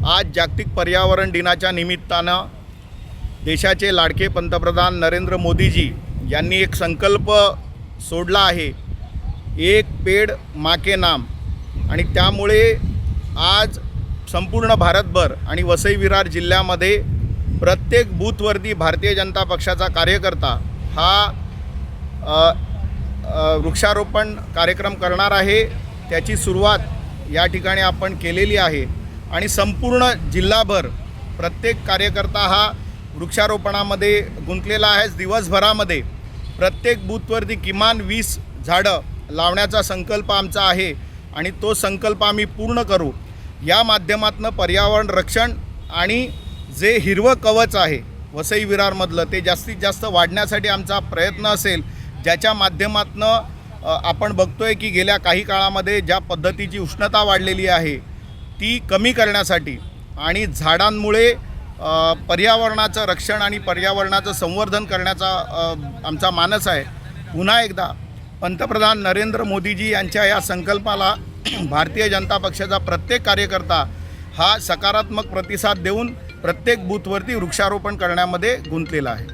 आज जागतिक पर्यावरण दिनाच्या निमित्तानं देशाचे लाडके पंतप्रधान नरेंद्र मोदीजी यांनी एक संकल्प सोडला आहे, एक पेड़ माँ के नाम। आणि त्यामुळे आज संपूर्ण भारतभर आणि वसई विरार जिल्ह्यामध्ये प्रत्येक बूथवरती भारतीय जनता पक्षाचा कार्यकर्ता हा वृक्षारोपण कार्यक्रम करणार आहे। त्याची सुरुवात या ठिकाणी आपण केलेली आहे आणि संपूर्ण जिल्हाभर प्रत्येक कार्यकर्ता हा वृक्षारोपणामध्ये गुंतलेला आहे। दिवसभरामध्ये प्रत्येक बूथवरती किमान 20 झाडं लावण्याचा संकल्प आमचा आहे आणि तो संकल्प आम्ही पूर्ण करू। या माध्यमातून पर्यावरण रक्षण आणि जे हिरवं कवच आहे वसई विरारमधलं ते जास्तीत जास्त वाढण्यासाठी आमचा प्रयत्न असेल, ज्याच्या माध्यमातून आपण बघतोय की गेल्या काही काळामध्ये ज्या पद्धतीची उष्णता वाढलेली आहे ती कमी करण्यासाठी आणि झाडांमुळे पर्यावरणाचं रक्षण आणि पर्यावरणाचं संवर्धन करण्याचा आमचा मानस आहे। पुन्हा एकदा पंतप्रधान नरेंद्र मोदीजी यांच्या या संकल्पाला भारतीय जनता पक्षाचा प्रत्येक कार्यकर्ता हा सकारात्मक प्रतिसाद देऊन प्रत्येक बूथवरती वृक्षारोपण करण्यामध्ये गुंतलेला आहे।